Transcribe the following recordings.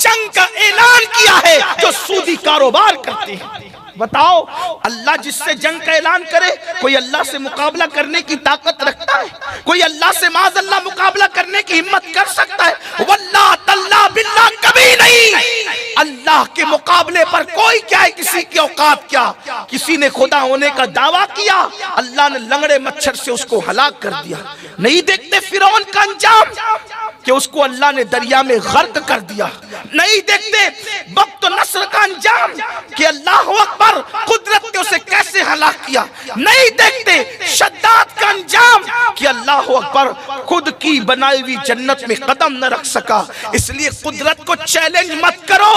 جنگ کا اعلان کیا ہے جو سودی کاروبار کرتے ہیں۔ بتاؤ اللہ جس سے جنگ کا اعلان کرے، کوئی اللہ سے مقابلہ کرنے کی طاقت رکھتا ہے؟ کوئی اللہ سے معاذ اللہ مقابلہ کرنے کی ہمت کر سکتا ہے؟ واللہ تاللہ باللہ کبھی نہیں۔ اللہ کے مقابلے پر کوئی کیا ہے، کسی کی اوقات کیا؟ کسی نے خدا ہونے کا دعویٰ کیا، اللہ نے لنگڑے مچھر سے اس کو ہلاک کر دیا۔ نہیں دیکھتے فرعون کا انجام کہ اس کو اللہ نے دریا میں غرق کر دیا؟ نہیں دیکھتے وقت و نصر کا انجام کہ اللہ اکبر قدرت نے اسے کیسے ہلاک کیا؟ نہیں دیکھتے شداد کا انجام کہ اللہ اکبر خود کی بنائی ہوئی جنت میں قدم نہ رکھ سکا؟ اس لیے قدرت کو چیلنج مت کرو،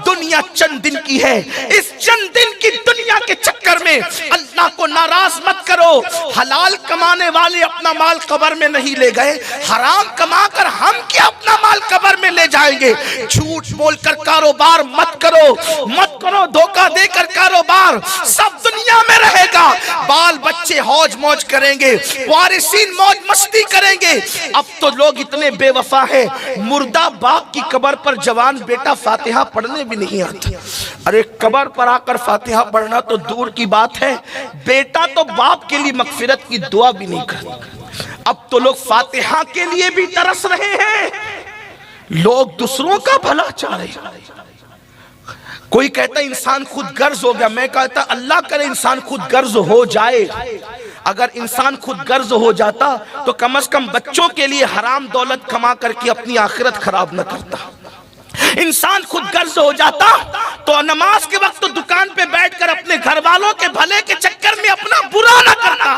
دنیا چند دن کی ہے، اس چند دن کی دنیا کے چکر میں اللہ کو ناراض مت کرو۔ حلال کمانے والے اپنا مال قبر میں نہیں لے گئے، حرام کما کر ہم کیا اپنا مال قبر میں لے جائیں گے؟ جھوٹ بول کر کاروبار مت کرو، دھوکہ دے کر کاروبار سب دنیا میں رہے گا۔ بال بچے ہوج موج کریں گے، وارثین موج مستی کریں گے۔ اب تو لوگ اتنے بے وفا ہیں، مردہ باپ کی قبر پر جوان بیٹا فاتحہ پڑھنے بھی نہیں آتا۔ ارے قبر پر آ کر فاتحہ پڑھنا تو دور کی بات ہے، بیٹا تو باپ کے لیے مغفرت کی دعا بھی نہیں کرتا۔ اب تو لوگ فاتحہ کے لیے بھی ترس رہے ہیں، لوگ دوسروں کا بھلا چاہ رہے ہیں۔ کوئی کہتا ہے انسان خود غرض ہو گیا، میں کہتا اللہ کرے انسان خود غرض ہو جائے۔ اگر انسان خود غرض ہو جاتا تو کم از کم بچوں کے لیے حرام دولت کما کر کے اپنی آخرت خراب نہ کرتا۔ انسان خود غرض ہو جاتا تو نماز کے وقت تو دکان پہ بیٹھ کر اپنے گھر والوں کے بھلے کے چکر میں اپنا برا نہ کرتا۔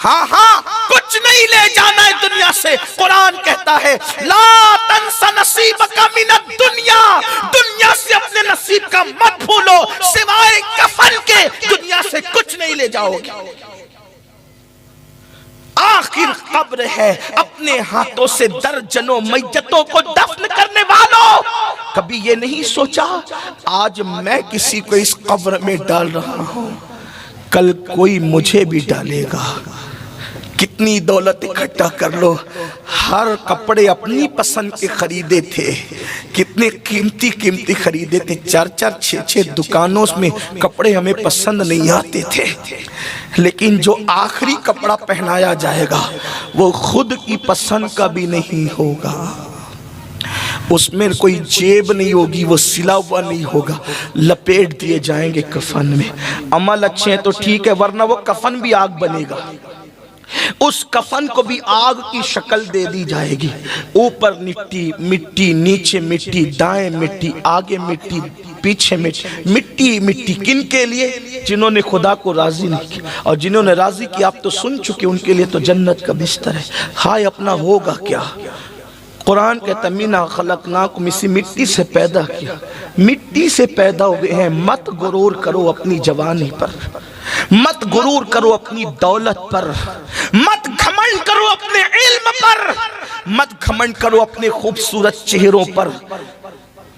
ہاں کچھ نہیں لے جانا ہے دنیا سے۔ قرآن کہتا ہے لا تنس نصیبک من الدنیا، دنیا سے اپنے نصیب کا مت بھولو، سوائے کفن کے دنیا سے کچھ نہیں لے جاؤ گے۔ آخر قبر ہے، اپنے ہاتھوں سے درجنوں میتوں کو دفن کرنے والوں، کبھی یہ نہیں سوچا آج میں کسی کو اس قبر میں ڈال رہا ہوں، کل کوئی مجھے بھی ڈالے گا۔ کتنی دولت اکٹھا کر لو، ہر کپڑے اپنی پسند کے خریدے تھے، کتنے قیمتی خریدے تھے، 4 6 دکانوں میں کپڑے ہمیں پسند نہیں آتے تھے، لیکن جو آخری کپڑا پہنایا جائے گا وہ خود کی پسند کا بھی نہیں ہوگا، اس میں کوئی جیب نہیں ہوگی، وہ سلا ہوا نہیں ہوگا، لپیٹ دیے جائیں گے کفن میں۔ عمل اچھے ہیں تو ٹھیک ہے، ورنہ وہ کفن بھی آگ بنے گا، اس کفن کو بھی آگ کی شکل دے دی جائے گی، اوپر مٹی، نیچے مٹی، دائیں مٹی، آگے مٹی، پیچھے مٹی۔ کن کے لیے؟ جنہوں نے خدا کو راضی نہیں کیا، اور جنہوں نے راضی کیا آپ تو سن چکے، ان کے لیے تو جنت کا بستر ہے۔ ہائے اپنا ہوگا کیا؟ قرآن کہتا مینا خلقناکم، اسی مٹی سے پیدا کیا، مٹی سے پیدا ہوئے ہیں۔ مت غرور کرو اپنی جوانی پر، مت غرور کرو اپنی دولت پر، مت گھمنڈ کرو اپنے علم پر، مت گھمنڈ کرو اپنے خوبصورت چہروں پر۔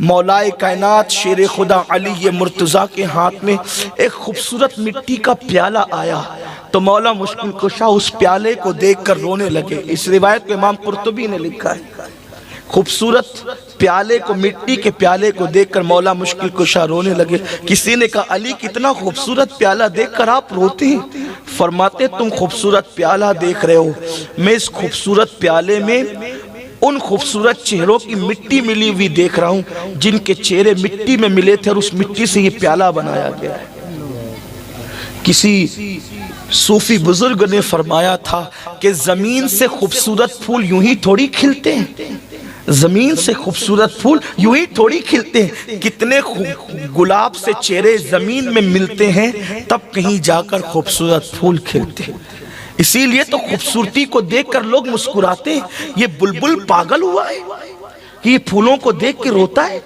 مولا کائنات شیر خدا علی مرتضیٰ کے ہاتھ میں ایک خوبصورت مٹی کا پیالہ آیا تو مولا مشکل کشا اس پیالے کو دیکھ کر رونے لگے۔ اس روایت کو امام قرطبی نے لکھا ہے، خوبصورت پیالے کو، مٹی کے پیالے کو دیکھ کر مولا مشکل کشا رونے لگے۔ کسی نے کہا علی کتنا خوبصورت پیالہ دیکھ کر آپ روتے ہیں؟ فرماتے تم خوبصورت پیالہ دیکھ رہے ہو، میں اس خوبصورت پیالے میں ان خوبصورت چہروں کی مٹی ملی ہوئی دیکھ رہا ہوں جن کے چہرے مٹی میں ملے تھے، اور اس مٹی سے یہ پیالہ بنایا گیا ہے۔ کسی صوفی بزرگ نے فرمایا تھا کہ زمین سے خوبصورت پھول یوں ہی تھوڑی کھلتے ہیں، زمین سے خوبصورت پھول یوں ہی تھوڑی کھلتے ہیں، کتنے گلاب سے چہرے زمین میں ملتے ہیں تب کہیں جا کر خوبصورت پھول کھلتے ہیں۔ اسی لیے تو خوبصورتی کو دیکھ کر لوگ مسکراتے ہیں۔ یہ بلبل پاگل ہوا ہے کہ یہ پھولوں کو دیکھ کے روتا ہے؟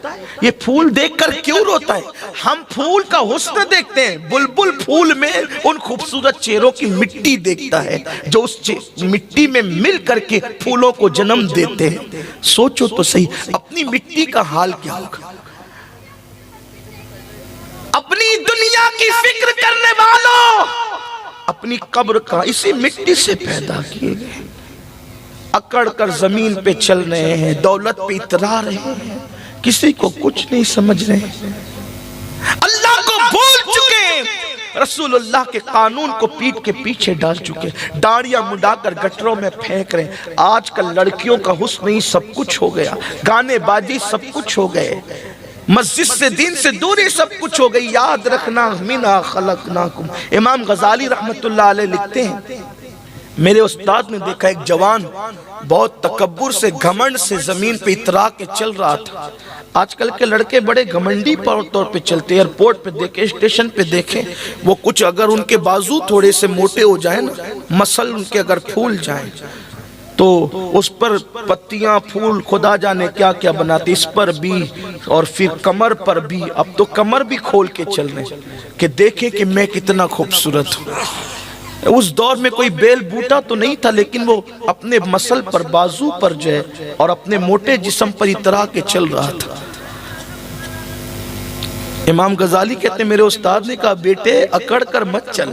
یہ پھول دیکھ کر کیوں روتا ہے؟ ہم پھول کا حسن دیکھتے ہیں، بلبل پھول میں ان خوبصورت چہروں کی مٹی دیکھتا ہے جو اس مٹی میں مل کر کے پھولوں کو جنم دیتے ہیں۔ سوچو تو صحیح اپنی مٹی کا حال کیا ہوگا۔ اپنی دنیا کی فکر کرنے والوں، اپنی قبر کا اسی مٹی سے پیدا کیے گئے، اکڑ کر زمین پہ چل رہے ہیں، دولت پہ اترا رہے ہیں، کسی کو کچھ نہیں سمجھ رہے ہیں، اللہ کو بھول چکے ہیں، رسول اللہ کے قانون کو پیٹ کے پیچھے ڈال چکے، داڑیاں مڈا کر گٹروں میں پھینک رہے ہیں۔ آج کل لڑکیوں کا حسن ہی سب کچھ ہو گیا، گانے بازی سب کچھ ہو گئے، مسجد سے دین سے دوری سب کچھ ہو گئی۔ یاد رکھنا منا خلقناکم، امام غزالی رحمت اللہ علیہ لکھتے ہیں، میرے استاد نے دیکھا ایک جوان بہت تکبر سے گھمنڈ سے زمین پہ اترا کے چل رہا تھا۔ آج کل کے لڑکے بڑے گھمنڈی طور پہ چلتے ہیں، ایئرپورٹ پہ دیکھیں، اسٹیشن پہ دیکھیں، وہ کچھ اگر ان کے بازو تھوڑے سے موٹے ہو جائیں نا، مسل ان کے اگر پھول جائیں تو اس پر پتیاں پھول خدا جانے کیا کیا بناتے، اس پر بھی اور پھر کمر پر بھی۔ اب تو کمر بھی کھول کے چل رہے ہیں کہ دیکھیں کہ میں کتنا خوبصورت ہوں۔ اس دور میں کوئی بیل بوٹا تو نہیں تھا، لیکن وہ اپنے مسل پر بازو پر جو ہے اور اپنے موٹے جسم پر اترا کے چل رہا تھا۔ امام غزالی کہتے ہیں میرے استاد نے کہا بیٹے اکڑ کر مت چل،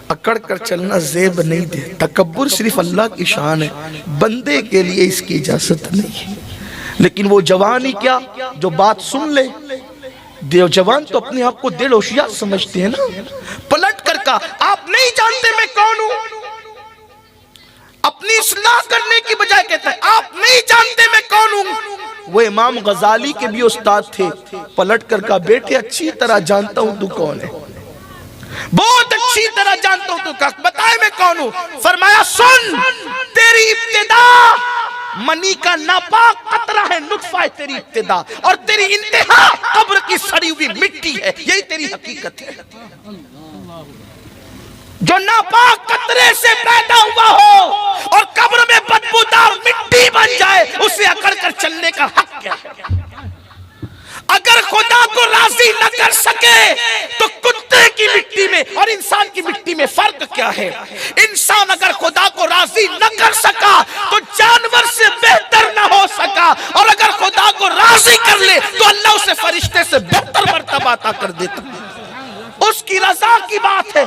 اکڑ کر چلنا زیب نہیں دے، تکبر صرف اللہ کی شان ہے، بندے کے لیے اس کی اجازت نہیں ہے۔ لیکن وہ جوان ہی کیا جو بات سن لے، جوان تو اپنے آپ کو دل ہوشیار سمجھتے ہیں نا، پلٹ کر کہا آپ نہیں جانتے میں کون ہوں، اپنی اصلاح کرنے کی بجائے کہتا ہے آپ نہیں جانتے میں کون ہوں۔ وہ امام غزالی کے بھی استاد تھے، پلٹ کر کہا بیٹے اچھی طرح جانتا ہوں تو کون ہے، بہت اچھی طرح جانتا ہوں تو کہا بتائے میں کون ہوں۔ فرمایا سن، تیری ابتدا منی کا ناپاک قطرہ ہے، نطفہ ہے تیری ابتدا، اور تیری انتہا قبر کی سڑی ہوئی مٹی ہے، یہی تیری حقیقت ہے۔ جو ناپاک قطرے سے پیدا ہوا ہو اور قبر میں بدبودار مٹی بن جائے، اسے اکڑ کر چلنے کا حق کیا ہے؟ اگر خدا کو راضی نہ کر سکے تو کتے کی مٹی میں اور انسان کی مٹی میں فرق کیا ہے؟ انسان اگر خدا کو راضی نہ کر سکا تو جانور سے بہتر نہ ہو سکا، اور اگر خدا کو راضی کر لے تو اللہ اسے فرشتے سے بہتر مرتبہ عطا کر دیتا۔ اس کی رضا کی بات ہے،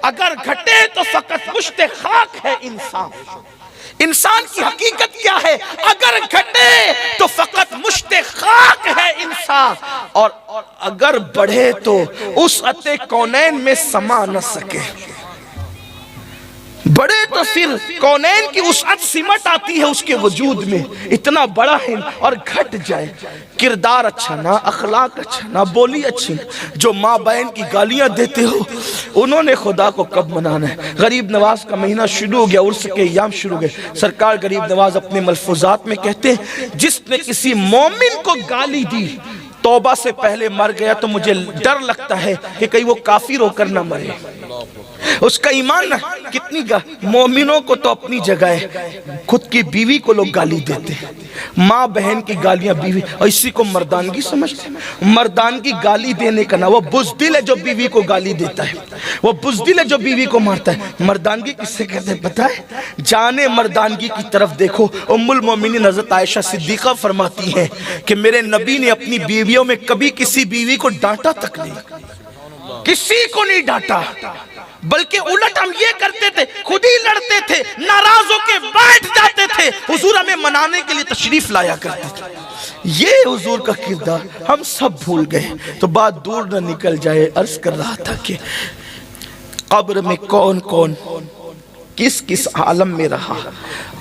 اگر گھٹے تو فقط مشت خاک ہے انسان۔ انسان کی حقیقت کیا ہے؟ اگر گھٹے تو فقط مشت خاک ہے انسان، اور اگر بڑھے تو اس عطے کونین میں سما نہ سکے۔ بڑے تو پھر کونین کی وسعت سمٹ آتی ہے اس کے وجود میں، اتنا بڑا ہے، اور گھٹ جائے، کردار اچھا نہ، اخلاق اچھا نہ، بولی اچھی نہ، جو ماں بہن کی گالیاں دیتے ہو انہوں نے خدا کو کب منانا ہے؟ غریب نواز کا مہینہ شروع ہو گیا، عرس کے ایام شروع ہو گئے۔ سرکار غریب نواز اپنے ملفوظات میں کہتے ہیں جس نے کسی مومن کو گالی دی توبہ سے پہلے مر گیا تو مجھے ڈر لگتا ہے کہ کہیں وہ کافر ہو کر نہ مرے، اس کا ایمان نہ۔ کتنی مومنوں کو تو اپنی جگہ ہے، خود کی بیوی کو لوگ گالی دیتے ہیں، ماں بہن کی گالیاں بیوی، اور اسی کو مردانگی سمجھتے ہیں۔ مردانگی گالی دینے کا نہ، وہ بزدل ہے جو بیوی کو گالی دیتا ہے، وہ بزدل ہے جو بیوی کو مارتا ہے۔ مردانگی کس سے کہتے ہیں پتہ ہے؟ جانے مردانگی کی طرف دیکھو، ام المومنین حضرت عائشہ صدیقہ فرماتی ہیں کہ میرے نبی نے اپنی بیویوں میں کبھی کسی بیوی کو ڈانٹا تک نہیں، کسی کو نہیں ڈانٹا، بلکہ الٹ ہم یہ کرتے تھے، خود ہی لڑتے تھے، ناراض ہو کے بیٹھ جاتے تھے، حضور ہمیں منانے کے لیے تشریف لایا کرتے تھے۔ یہ حضور کا کردار ہم سب بھول گئے۔ تو بات دور نہ نکل جائے، عرض کر رہا تھا کہ قبر میں کون کون کس کس عالم میں رہا،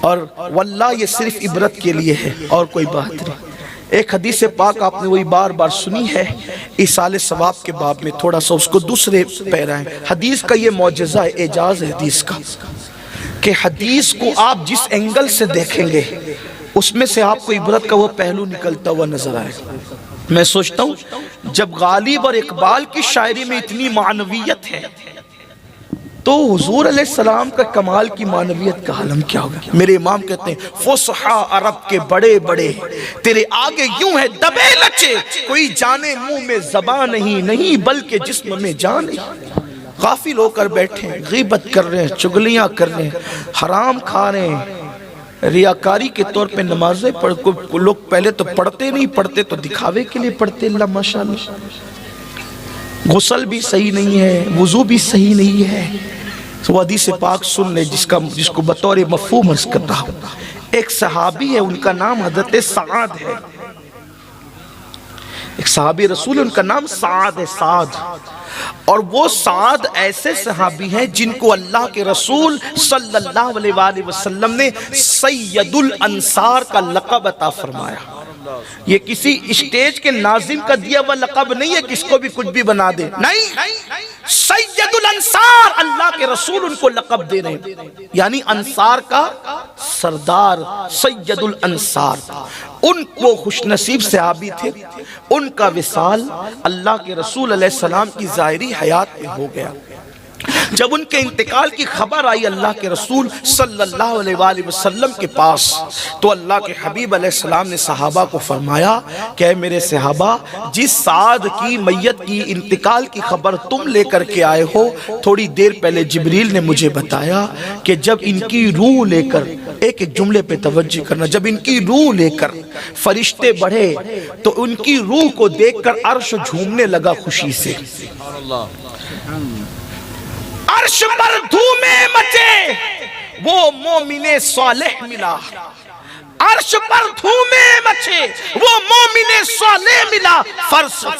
اور واللہ یہ صرف عبرت کے لیے ہے اور کوئی بات نہیں۔ ایک حدیث پاک آپ نے وہی بار بار سنی ہے، ایصال ثواب کے باب میں، تھوڑا سا اس کو دوسرے پیرا ہے۔ حدیث کا یہ معجزہ ہے، اعجاز ہے حدیث کا، کہ حدیث کو آپ جس اینگل سے دیکھیں گے اس میں سے آپ کو عبرت کا وہ پہلو نکلتا ہوا نظر آئے گا۔ میں سوچتا ہوں جب غالب اور اقبال کی شاعری میں اتنی معنویت ہے تو حضور علیہ السلام کا کمال کی معنویت کا عالم کیا ہوگا؟ میرے امام کہتے ہیں فصحا عرب کے بڑے بڑے تیرے آگے یوں ہے دبے لچے، کوئی جانے منہ میں زبان نہیں بلکہ جسم میں جان نہیں۔ غافل ہو کر بیٹھے ہیں، غیبت کر رہے ہیں، چگلیاں کر رہے ہیں، حرام کھا رہے ہیں، ریاکاری کے طور پہ نمازیں پڑھ، لوگ پہلے تو پڑھتے نہیں، پڑھتے تو دکھاوے کے لیے پڑھتے، اللہ ماشاءاللہ، غسل بھی صحیح نہیں ہے، وضو بھی صحیح نہیں ہے۔ وہ حدیث پاک سن لے جس کو بطور مفہوم عرض کر رہا ہوں۔ ایک صحابی ہے، ان کا نام حضرت سعد ہے، ایک صحابی رسول، ان کا نام سعد ہے، سعد. اور وہ سعد ایسے صحابی ہیں جن کو اللہ کے رسول صلی اللہ علیہ وآلہ وسلم نے سید الانصار کا لقب عطا فرمایا. یہ کسی اسٹیج کے ناظم کا دیا ہوا لقب نہیں ہے کس کو بھی کچھ بھی بنا دے، نہیں، سید الانصار اللہ کے رسول ان کو لقب دے رہے ہیں، یعنی انصار کا سردار، سید الانصار. ان کو خوش نصیب صحابی تھے، ان کا وصال اللہ کے رسول علیہ السلام کی ظاہری حیات میں ہو گیا. جب ان کے انتقال کی خبر آئی اللہ کے رسول صلی اللہ علیہ وآلہ وسلم کے پاس، تو اللہ کے حبیب علیہ السلام نے صحابہ کو فرمایا کہ اے میرے صحابہ، جس سعد کی میت کی انتقال کی خبر تم لے کر کے آئے ہو، تھوڑی دیر پہلے جبریل نے مجھے بتایا کہ جب ان کی روح لے کر، ایک توجہ پہ توجہ کرنا، جب ان کی روح لے کر فرشتے بڑھے تو ان کی روح کو دیکھ کر عرش جھومنے لگا خوشی سے. عرش پر دھومیں مچے، وہ مومن صالح ملا. عرش پر دھومیں مچے، وہ مومن صالح ملا.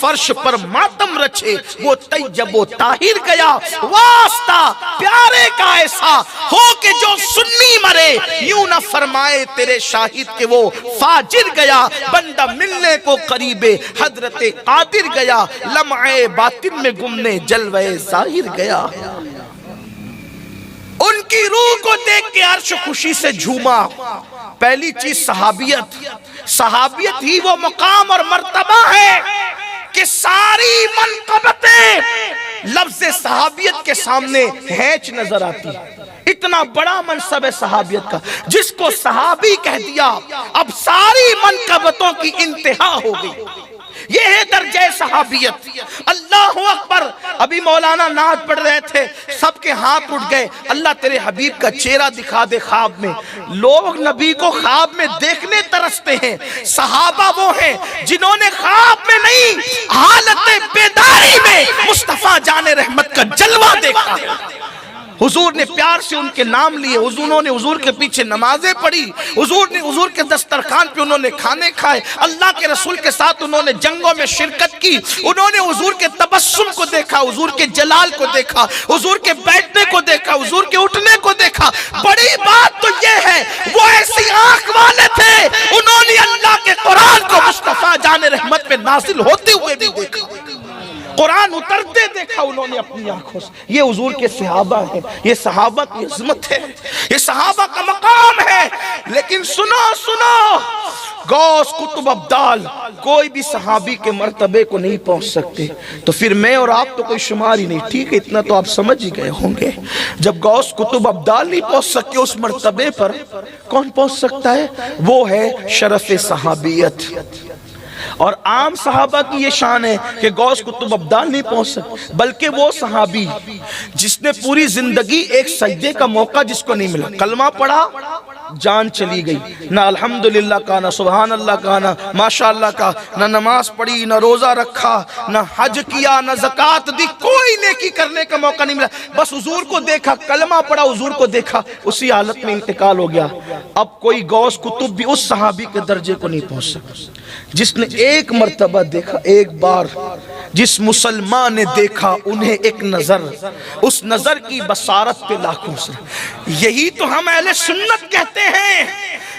فرش پر ماتم رچے، وہ طیب و طاہر گیا. واسطہ پیارے کا ایسا ہو کہ جو سنی مرے، یوں نہ فرمائے تیرے شاہد کہ وہ فاجر گیا. بندہ ملنے کو قریب حضرت قادر گیا، لمعے باطن میں گمنے جلوے ظاہر گیا. ان کی روح کو دیکھ کے عرش خوشی سے جھوما. پہلی چیز صحابیت. صحابیت ہی وہ مقام اور مرتبہ ہے کہ ساری منقبتیں لفظ صحابیت کے سامنے ہیچ نظر آتی. اتنا بڑا منصب ہے صحابیت کا، جس کو صحابی کہہ دیا اب ساری منقبتوں کی انتہا ہو گئی. یہ ہے درجہ صحابیت. اللہ اکبر. ابھی مولانا نعت پڑھ رہے تھے، سب کے ہاتھ اٹھ گئے. اللہ تیرے حبیب کا چہرہ دکھا دے خواب میں. لوگ نبی کو خواب میں دیکھنے ترستے ہیں. صحابہ وہ ہیں جنہوں نے خواب میں نہیں، حالت بیداری میں مصطفیٰ جان رحمت کا جلوہ دیکھا. حضور نے پیار سے ان کے نام لیے، حضور نے حضور کے پیچھے نمازیں پڑھی، حضور کے دسترخوان پہ انہوں نے کھانے کھائے، اللہ کے رسول کے ساتھ انہوں نے جنگوں میں شرکت کی. انہوں نے حضور کے تبسم کو دیکھا، حضور کے جلال کو دیکھا، حضور کے بیٹھنے کو دیکھا، حضور کے اٹھنے کو دیکھا. بڑی بات تو یہ ہے وہ ایسی آنکھ والے تھے، انہوں نے اللہ کے قرآن کو مصطفیٰ جان رحمت پہ نازل ہوتے ہوئے بھی دیکھا، قرآن اترتے دیکھا انہوں نے اپنی آنکھوں سے. یہ حضور کے صحابہ ہیں، یہ صحابہ کی عظمت ہے، یہ صحابہ کا مقام ہے. لیکن سنو غوث قطب ابدال کوئی بھی صحابی کے مرتبے کو نہیں پہنچ سکتے. تو پھر میں اور آپ تو کوئی شمار ہی نہیں. ٹھیک ہے، اتنا تو آپ سمجھ ہی گئے ہوں گے. جب غوث قطب ابدال نہیں پہنچ سکتے اس مرتبے پر، کون پہنچ سکتا ہے؟ وہ ہے شرف صحابیت. اور عام صحابہ کی یہ شان ہے کہ غوث قطب ابدال نہیں پہنچ سکتے، بلکہ وہ صحابی جس نے پوری زندگی ایک سجدے کا موقع جس کو نہیں ملا، کلمہ پڑھا جان چلی گئی، نہ الحمدللہ کا، نہ سبحان اللہ کا، نہ ماشاءاللہ کا، نہ نماز پڑھی، نہ روزہ رکھا، نہ حج کیا، نہ زکوٰۃ دی، کوئی نیکی کرنے کا موقع نہیں ملا. بس حضور کو دیکھا، کلمہ پڑھا، حضور کو دیکھا، اسی حالت میں انتقال ہو گیا. اب کوئی غوث قطب بھی اس صحابی کے درجے کو نہیں پہنچ سکا جس نے ایک مرتبہ دیکھا، ایک بار. جس مسلمان نے دیکھا انہیں ایک نظر، اس نظر کی بصارت پہ لاکھوں سے. یہی تو ہم اہل سنت کہتے ہیں.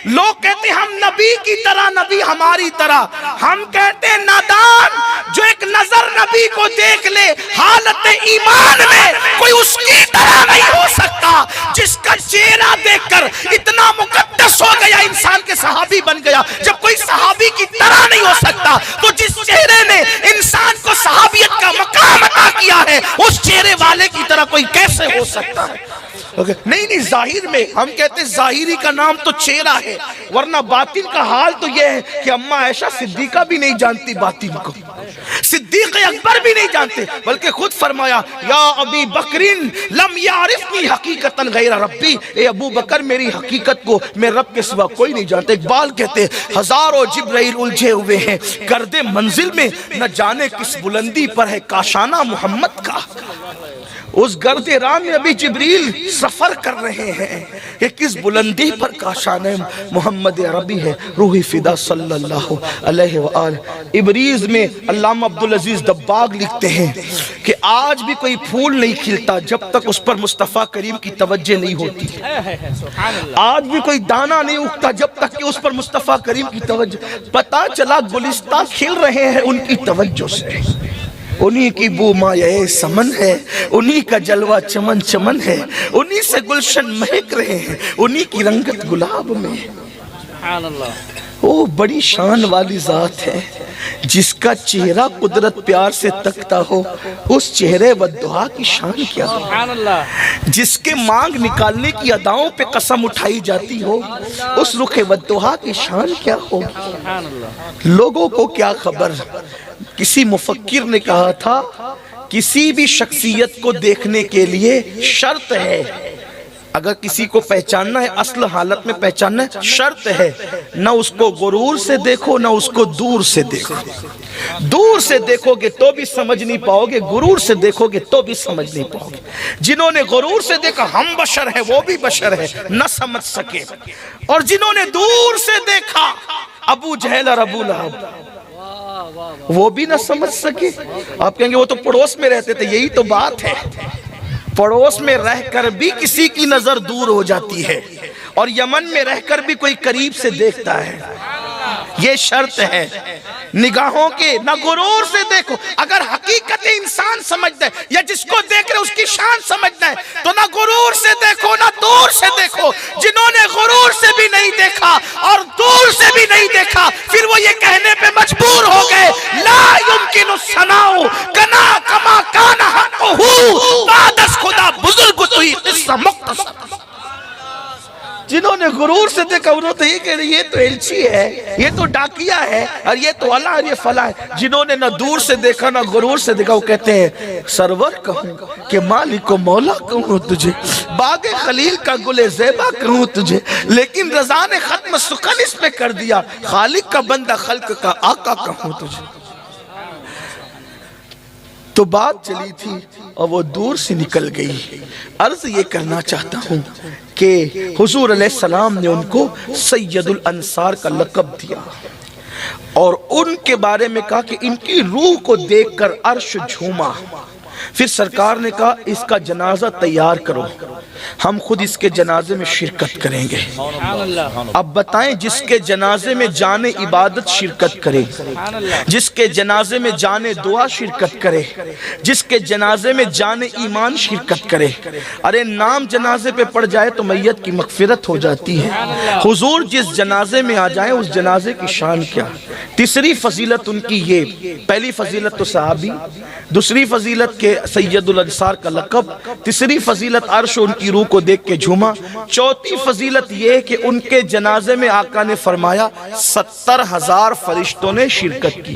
لوگ کہتے ہیں ہم نبی کی طرح، نبی ہماری طرح. ہم کہتے ہیں نادان جو ایک نظر نبی کو دیکھ لے حالت ایمان میں، کوئی اس کی طرح نہیں ہو سکتا. جس کا چہرہ دیکھ کر اتنا مقدس ہو گیا، انسان کے صحابی بن گیا. جب کوئی صحابی کی طرح نہیں ہو سکتا تو جس چہرے نے انسان کو صحابیت کا مقام عطا کیا ہے، اس چہرے والے کی طرح کوئی کیسے ہو سکتا ہے؟ نہیں، ظاہر میں ہم کہتے ہیں ظاہری کا نام تو چہرہ ہے، ورنہ باطن کا حال تو یہ ہے کہ اماں عائشہ صدیقہ بھی نہیں جانتی باطن کو، صدیق اکبر بھی نہیں جانتے، بلکہ خود فرمایا یا ابی بکرین لم یعرفنی حقیقتاً غیر ربی، اے ابو بکر میری حقیقت کو میں رب کے سوا کوئی نہیں جانتا. اقبال کہتے ہیں ہزاروں جبرائیل الجھے ہوئے ہیں گردِ منزل میں، نہ جانے کس بلندی پر ہے کاشانہ محمد کا. اس گرد راہ میں ابھی جبریل سفر کر رہے ہیں کہ کس بلندی پر کاشان محمد عربی ہے، روحی فدا صلی اللہ علیہ وآلہ۔ ابریز میں علامہ عبدالعزیز دباغ لکھتے ہیں کہ آج بھی کوئی پھول نہیں کھلتا جب تک اس پر مصطفیٰ کریم کی توجہ نہیں ہوتی، آج بھی کوئی دانہ نہیں اگتا جب تک کہ اس پر مصطفیٰ کریم کی توجہ۔ پتہ چلا گلستہ کھل رہے ہیں ان کی توجہ سے، انہی کی بو مایہ سمن ہے، انہی کا جلوہ چمن چمن ہے، انہی سے گلشن مہک رہے ہیں، انہی کی رنگت گلاب میں۔ سبحان اللہ۔ وہ بڑی شان والی ذات ہے جس کا چہرہ قدرت پیار سے تکتا ہو، اس چہرے والدعا کی شان کیا ہو، سبحان اللہ۔ جس کے مانگ نکالنے کی اداؤں پہ قسم اٹھائی جاتی ہو، اس رخ والدعا کی شان کیا ہو۔ سبحان اللہ۔ لوگوں کو کیا خبر، کسی مفکر نے کہا تھا کسی بھی شخصیت کو دیکھنے کے لیے شرط ہے، اگر کسی کو پہچاننا ہے اصل حالت میں پہچاننا ہے، شرط ہے نہ اس کو غرور سے دیکھو نہ اس کو دور سے دیکھو۔ دور سے دیکھو گے تو بھی سمجھ نہیں پاؤ گے، غرور سے دیکھو گے تو بھی سمجھ نہیں پاؤ گے۔ جنہوں نے غرور سے دیکھا ہم بشر ہیں وہ بھی بشر ہیں، نہ سمجھ سکے، اور جنہوں نے دور سے دیکھا ابو جہل اور ابو لہب وہ بھی نہ سمجھ سکے۔ آپ کہیں گے وہ تو پڑوس میں رہتے تھے، یہی تو بات ہے، پڑوس میں رہ کر بھی کسی کی نظر دور ہو جاتی ہے اور یمن میں رہ کر بھی کوئی قریب سے دیکھتا ہے۔ یہ شرط ہے نگاہوں کے، نہ غرور سے دیکھو۔ اگر حقیقت انسان سمجھتا ہے یا جس کو دیکھ رہے اس کی شان سمجھتا ہے تو نہ غرور سے دیکھو نہ دور سے دیکھو۔ جنہوں نے غرور سے بھی نہیں دیکھا اور دور سے بھی نہیں دیکھا، پھر وہ یہ کہنے پہ مجبور ہو گئے لا یمکن الثناء کنا کما کان حقہ بعد از خدا بزرگ توئی قصہ مختصر۔ جنہوں نے غرور سے دیکھا انہوں نے یہ کہا یہ تو ایلچی ہے، یہ تو ڈاکیہ ہے، اور یہ تو اللہ اور یہ فلاں ہے۔ جنہوں نے نہ دور سے دیکھا نہ غرور سے دیکھا وہ کہتے ہیں سرور کہوں کہ مالک و مولا کہوں تجھے، باغ خلیل کا گل زیبا کہوں تجھے، لیکن رضا نے ختم سخن اس پہ کر دیا، خالق کا بندہ خلق کا آقا کہوں تجھے۔ تو بات چلی تھی اور وہ دور سے نکل گئی۔ عرض یہ کرنا چاہتا ہوں کہ حضور علیہ السلام نے ان کو سید الانصار کا لقب دیا اور ان کے بارے میں کہا کہ ان کی روح کو دیکھ کر عرش جھوما۔ پھر سرکار نے کہا اس کا جنازہ تیار کرو، ہم خود اس کے جنازے میں شرکت کریں گے۔ اب بتائیں جس کے جنازے میں جان عبادت شرکت کرے، جس کے جنازے میں جان دعا شرکت کرے، جس کے جنازے میں جان ایمان شرکت کرے، ارے نام جنازے پہ پڑ جائے تو میت کی مغفرت ہو جاتی ہے۔ حضور جس جنازے میں آ جائیں اس جنازے کی شان کیا۔ تیسری فضیلت ان کی یہ، پہلی فضیلت تو صحابی، دوسری فضیلت کے سید الانصار کا لقب، تیسری فضیلت عرش ان کی روح کو دیکھ کے جھوما، چوتھی فضیلت یہ کہ ان کے جنازے میں آقا نے فرمایا 70,000 فرشتوں نے شرکت کی۔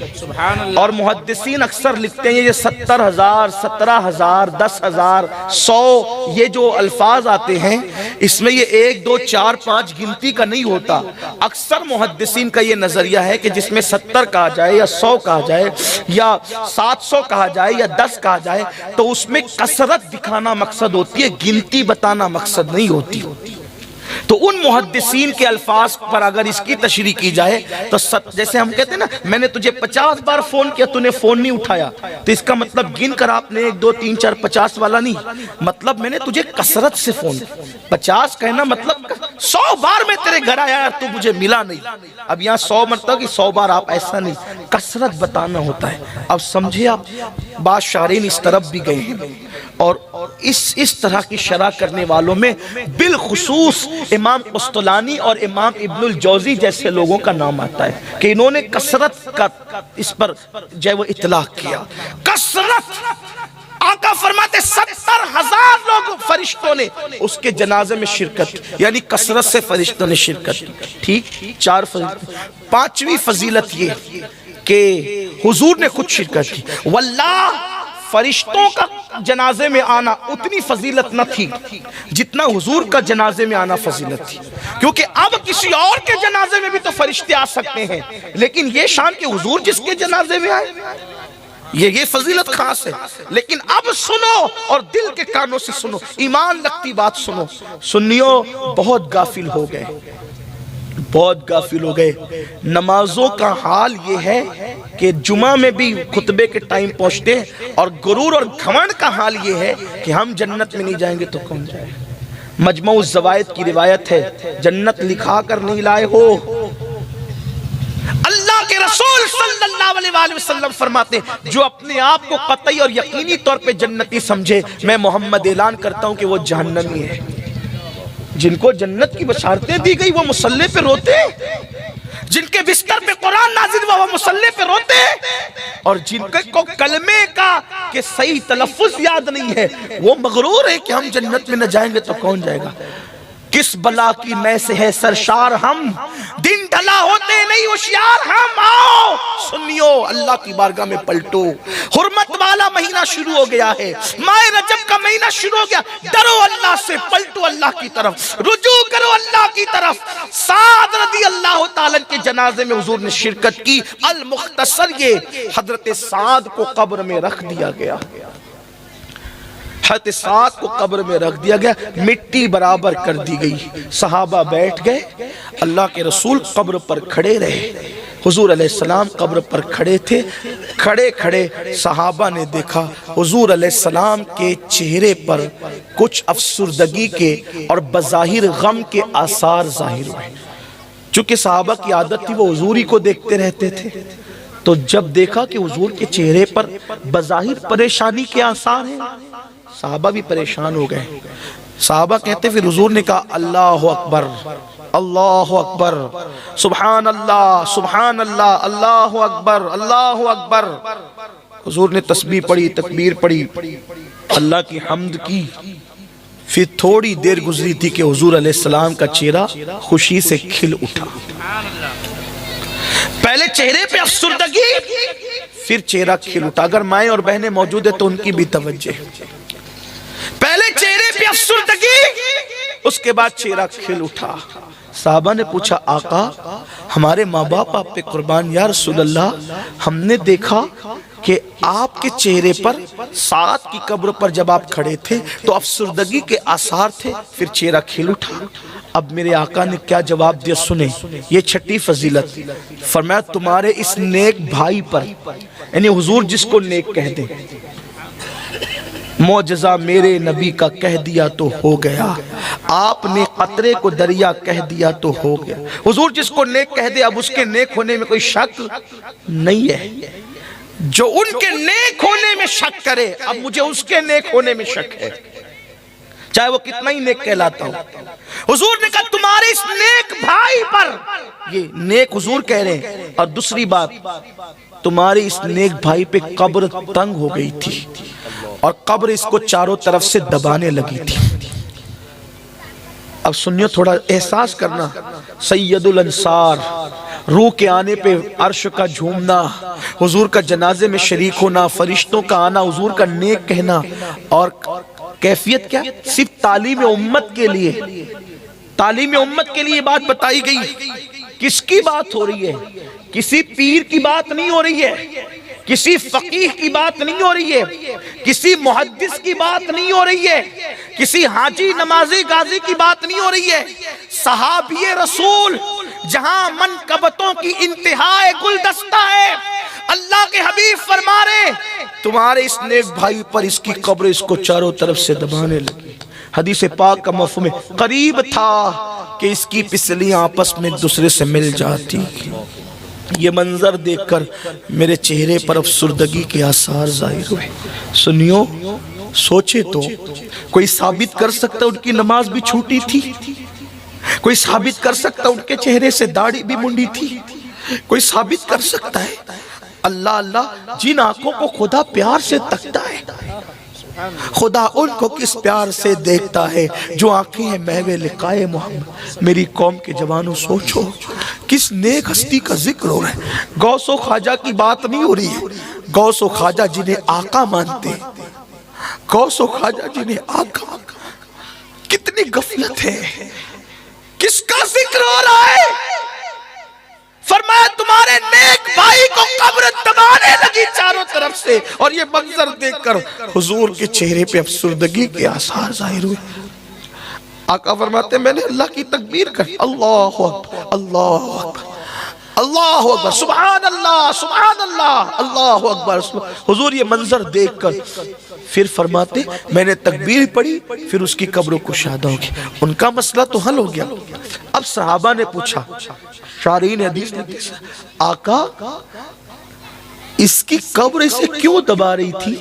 اور محدثین اکثر لکھتے ہیں یہ 70,000 17,000 10,000 100 یہ جو الفاظ آتے ہیں اس میں یہ 1 2 4 5 گنتی کا نہیں ہوتا۔ اکثر محدثین کا یہ نظریہ ہے کہ جس میں 70 کہا جائے یا 100 کہا جائے یا 700 کہا جائے یا 10 کہا جائے تو اس میں کثرت دکھانا مقصد ہوتی ہے، گنتی بتانا مقصد نہیں ہوتی۔ تو ان محدثین کے الفاظ پر اگر اس کی تشریح کی جائے تو جیسے ہم کہتے ہیں نا میں نے تجھے 50 بار فون کیا تو نے فون نہیں اٹھایا، تو اس کا مطلب گن کر آپ نے 1 2 3 4 50 والا نہیں، مطلب میں نے تجھے کثرت سے فون 50 کہنا مطلب 100 بار میں تیرے گھر آیا تو مجھے ملا نہیں۔ اب یہاں 100 مرتبہ کہ 100 بار آپ ایسا نہیں، کثرت بتانا ہوتا ہے۔ اب سمجھے آپ بعض شارحین اس طرف بھی گئے ہیں اور اس طرح کی شرح کرنے والوں میں بالخصوص امام قسطلانی اور امام ابن الجوزی جیسے لوگوں کا نام آتا ہے کہ انہوں نے کثرت کا اس پر جو وہ اطلاق کیا۔ کثرت آقا فرماتے 70,000 لوگ فرشتوں نے اس کے جنازے میں شرکت کی، یعنی کثرت سے فرشتوں نے شرکت کی۔ ٹھیک 4 فضیلت۔ 5ویں فضیلت یہ کہ حضور نے خود شرکت کی۔ واللہ فرشتوں کا جنازے میں آنا اتنی فضیلت نہ تھی جتنا حضور کا جنازے میں آنا فضیلت تھی، کیونکہ اب کسی اور کے جنازے میں بھی تو فرشتے آ سکتے ہیں، لیکن یہ شان کہ حضور جس کے جنازے میں آئے۔ یہ فضیلت خاص ہے. لیکن اب سنو اور دل کے کانوں سے سنو, ایمان لگتی بات سنو. سنیو, بہت غافل ہو گئے, بہت غافل ہو گئے. نمازوں کا حال یہ ہے کہ جمعہ میں بھی خطبے کے ٹائم پہنچتے ہیں, اور غرور اور گھمنڈ کا حال یہ ہے کہ ہم جنت میں نہیں جائیں گے تو کون جائے. مجموع الزوائد کی روایت ہے, جنت لکھا کر نہیں لائے ہو. اللہ کے رسول صلی اللہ علیہ وآلہ وسلم فرماتے ہیں, جو اپنے آپ کو قطعی اور یقینی طور پہ جنتی سمجھے, میں محمد اعلان کرتا ہوں کہ وہ جہنمی ہے. جن کو جنت کی بشارتیں دی گئی وہ مصلی پہ روتے, جن کے بستر پہ قرآن نازل ہوا وہ مصلی پہ روتے, اور جن کو کلمے کا کہ صحیح تلفظ یاد نہیں ہے وہ مغرور ہے کہ ہم جنت میں نہ جائیں گے تو کون جائے گا. کس بلا کی میں سے ہے سرشار ہم, دن ڈھلا ہوتے نہیں ہوشیار ہم. آؤ سنیو, اللہ کی بارگاہ میں پلٹو. حرمت والا مہینہ شروع ہو گیا ہے, ماہ رجب کا مہینہ شروع ہو گیا. ڈرو اللہ سے, پلٹو اللہ کی طرف, رجوع کرو اللہ کی طرف. سعد رضی اللہ تعالیٰ کے جنازے میں حضور نے شرکت کی. المختصر یہ حضرت سعد کو قبر میں رکھ دیا گیا, حضرت سعد کو قبر میں رکھ دیا گیا, مٹی برابر کر دی گئی. صحابہ بیٹھ گئے, اللہ کے رسول قبر پر کھڑے رہے. حضور علیہ السلام قبر پر کھڑے تھے. کھڑے کھڑے صحابہ نے دیکھا حضور علیہ السلام کے چہرے پر کچھ افسردگی کے اور بظاہر غم کے آثار ظاہر ہوئے. چونکہ صحابہ کی عادت تھی وہ حضور ہی کو دیکھتے رہتے تھے, تو جب دیکھا کہ حضور کے چہرے پر بظاہر پریشانی کے آثار ہیں, صحابہ بھی پریشان ہو گئے. صحابہ کہتے پھر حضور نے کہا اللہ اکبر, اللہ اکبر, سبحان اللہ, سبحان اللہ, اللہ اکبر, اللہ اکبر. حضور نے تسبیح پڑھی, تکبیر پڑھی, اللہ کی حمد کی. پھر تھوڑی دیر گزری تھی کہ حضور علیہ السلام کا چہرہ خوشی سے کھل اٹھا. پہلے چہرے پہ افسردگی, پھر چہرہ کھل اٹھا. اگر مائیں اور بہنیں موجود ہیں تو ان کی بھی توجہ. پہلے چہرے پہ افسردگی, اس کے بعد چہرہ کھل اٹھا. صحابہ نے پوچھا آقا ہمارے ماں باپ آپ پہ قربان, یا رسول اللہ ہم نے دیکھا کہ آپ کے چہرے پر سعد کی قبر پر جب آپ کھڑے تھے تو افسردگی کے آثار تھے, پھر چہرہ کھل اٹھا. اب میرے آقا نے کیا جواب دیا سنیں, یہ چھٹی فضیلت. فرمایا تمہارے اس نیک بھائی پر, یعنی حضور جس کو نیک کہہ دیں, معجزہ میرے نبی کا کہہ دیا تو ہو گیا, آپ نے قطرے کو دریا کہہ دیا تو ہو گیا. حضور جس کو نیک کہہ دے, اب اس کے نیک ہونے میں کوئی شک نہیں ہے. جو ان کے نیک ہونے میں شک کرے, اب مجھے اس کے نیک ہونے میں شک ہے, چاہے وہ کتنا ہی نیک کہلاتا ہو. حضور نے کہا تمہارے اس نیک بھائی پر, یہ نیک حضور کہہ رہے ہیں. اور دوسری بات, تمہارے اس نیک بھائی پہ قبر تنگ ہو گئی تھی اور قبر اس کو چاروں طرف سے دبانے لگی تھی. اب سنیو, تھوڑا احساس کرنا. سید الانصار, روح کے آنے پہ عرش کا جھومنا, حضور کا جنازے میں شریک ہونا, فرشتوں کا آنا, حضور کا نیک کہنا, اور کیفیت کیا, صرف تعلیم امت کے لیے, تعلیم امت کے لیے بات بتائی گئی. کس کی بات ہو رہی ہے؟ کسی پیر کی بات نہیں ہو رہی ہے, کسی فقیہ کی بات نہیں ہو رہی ہے, کسی محدث کی بات نہیں ہو رہی ہے, کسی حاجی نمازی غازی کی بات نہیں ہو رہی ہے. صحابی رسول جہاں منقبتوں کی انتہائی گلدستہ ہے, اللہ کے حبیب فرما رہے تمہارے اس نیک بھائی پر اس کی قبر اس کو چاروں طرف سے دبانے لگی. حدیث پاک کا مفہوم ہے, قریب تھا کہ اس کی پسلیاں آپس میں دوسرے سے مل جاتی. یہ منظر دیکھ کر میرے چہرے پر افسردگی کے آثار ظاہر ہوئے. سنیو, سوچے تو کوئی ثابت کر سکتا ان کی نماز بھی چھوٹی تھی, کوئی ثابت کر سکتا ان کے چہرے سے داڑھی بھی منڈی تھی, کوئی ثابت کر سکتا ہے. اللہ اللہ, جن آنکھوں کو خدا پیار سے تکتا ہے, خدا ان کو کس پیار سے دیکھتا ہے جو آنکھیں ہیں محو لقائے محمد. میری قوم کے جوانوں سوچو, کس نیک ہستی کا ذکر ہو رہا ہے. غوث و خواجہ کی بات نہیں ہو رہی ہے, غوث و خواجہ جنہیں آقا مانتے ہیں, غوث و خواجہ جنہیں آقا. کتنی غفلت ہے, کس کا ذکر ہو رہا ہے؟ فرمایا تمہارے نیک بھائی کو قبر دبانے لگی چاروں طرف سے، اور یہ منظر دیکھ کر حضور کے چہرے پہ افسردگی کے آثار ظاہر ہوئے۔ آقا فرماتے میں نے اللہ کی تکبیر کر، اللہ اکبر اللہ اکبر اللہ اکبر، سبحان اللہ اللہ اکبر۔ حضور یہ منظر دیکھ کر پھر فرماتے میں نے تکبیر پڑھی، پھر اس کی قبر کشادہ ہو گئی، ان کا مسئلہ تو حل ہو گیا۔ اب صحابہ نے پوچھا، شارحین حدیث نے پوچھا، آقا اس کی قبر اسے کیوں دبا رہی تھی؟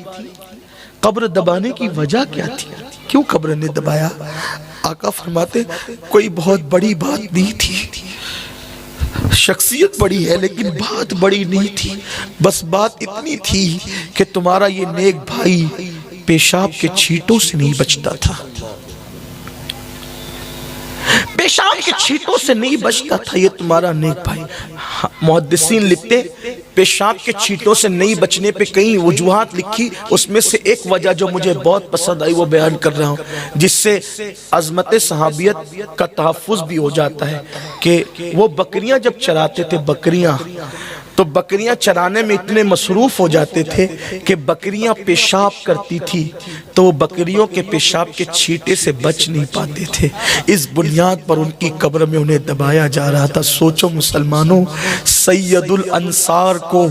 قبر دبانے کی وجہ کیا تھی؟ کیوں قبر نے دبایا؟ آقا فرماتے کوئی بہت بڑی بات نہیں تھی، شخصیت بڑی ہے لیکن بات بڑی نہیں تھی، بس بات اتنی تھی کہ تمہارا یہ نیک بھائی پیشاب کے چھینٹوں سے نہیں بچتا تھا، پیشاب کے چھینٹوں سے نہیں بچتا تھا یہ تمہارا نیک بھائی۔ محدثین لکھتے پیشاب کے چھینٹوں سے نہیں بچنے پہ کئی وجوہات لکھی، اس میں سے ایک وجہ جو مجھے بہت پسند آئی وہ بیان کر رہا ہوں، جس سے عظمت صحابیت کا تحفظ بھی ہو جاتا ہے کہ وہ بکریاں جب چراتے تھے، بکریاں تو بکریاں چرانے میں اتنے مصروف ہو جاتے تھے کہ بکریاں پیشاب کرتی تھی تو وہ بکریوں کے پیشاب کے چھینٹے سے بچ نہیں پاتے تھے، اس بنیاد پر ان کی قبر میں انہیں دبایا جا رہا تھا۔ سوچو مسلمانوں، سید الانصار کو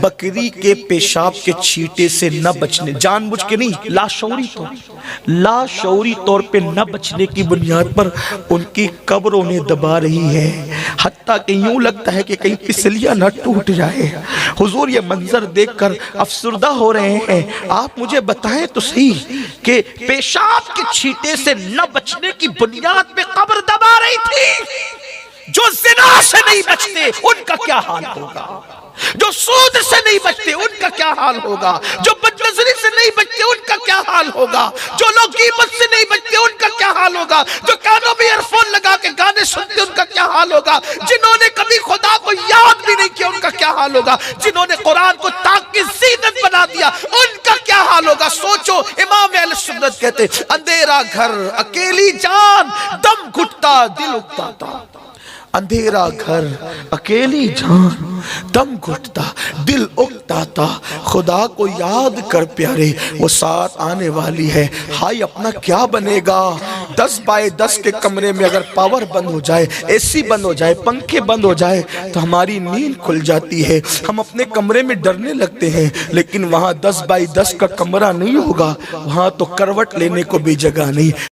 بکری کے پیشاب کے چھینٹے سے نہ بچنے، جان بوجھ کے نہیں، لاشعوری طور پہ نہ بچنے کی بنیاد پر ان کی قبر انہیں دبا رہی ہے، حتیٰ کہ یوں لگتا ہے کہ کہیں پسلیاں نہ ٹوٹ جائے۔ حضور یہ منظر دیکھ کر افسردہ ہو رہے ہیں، آپ مجھے بتائیں تو صحیح کہ پیشاب کے چھینٹے سے نہ بچنے کی بنیاد پہ قبر دبا رہی تھی، جو زنا سے نہیں بچتے ان کا کیا حال ہوگا، جو سود سے نہیں بچتے ان کا کیا حال ہوگا، جو بدنظری سے نہیں بچتے ان کا کیا حال ہوگا، جو لوگ غیبت سے نہیں بچتے ان کا کیا حال ہوگا، جو کانوں میں ایئر فون لگا کے گانے سنتے ان کا کیا حال ہوگا، جنہوں نے کبھی خدا کو یاد بھی نہیں کیا ان کا کیا حال ہوگا، جنہوں نے قرآن کو طاق کی زینت بنا دیا ان کا کیا حال ہوگا۔ سوچو، امام اہل سنت کہتے اندھیرا گھر اکیلی جان، دم گھٹتا دل اکتاتا، اندھیرا گھر اکیلی جان، دم گھٹتا دل اکتاتا، خدا کو یاد کر پیارے، وہ ساتھ آنے والی ہے، ہائی اپنا کیا بنے گا۔ 10x10 کے کمرے میں اگر پاور بند ہو جائے، اے سی بند ہو جائے، پنکھے بند ہو جائے تو ہماری نیند کھل جاتی ہے، ہم اپنے کمرے میں ڈرنے لگتے ہیں، لیکن وہاں 10x10 کا کمرہ نہیں ہوگا، وہاں تو کروٹ لینے کو بھی جگہ نہیں۔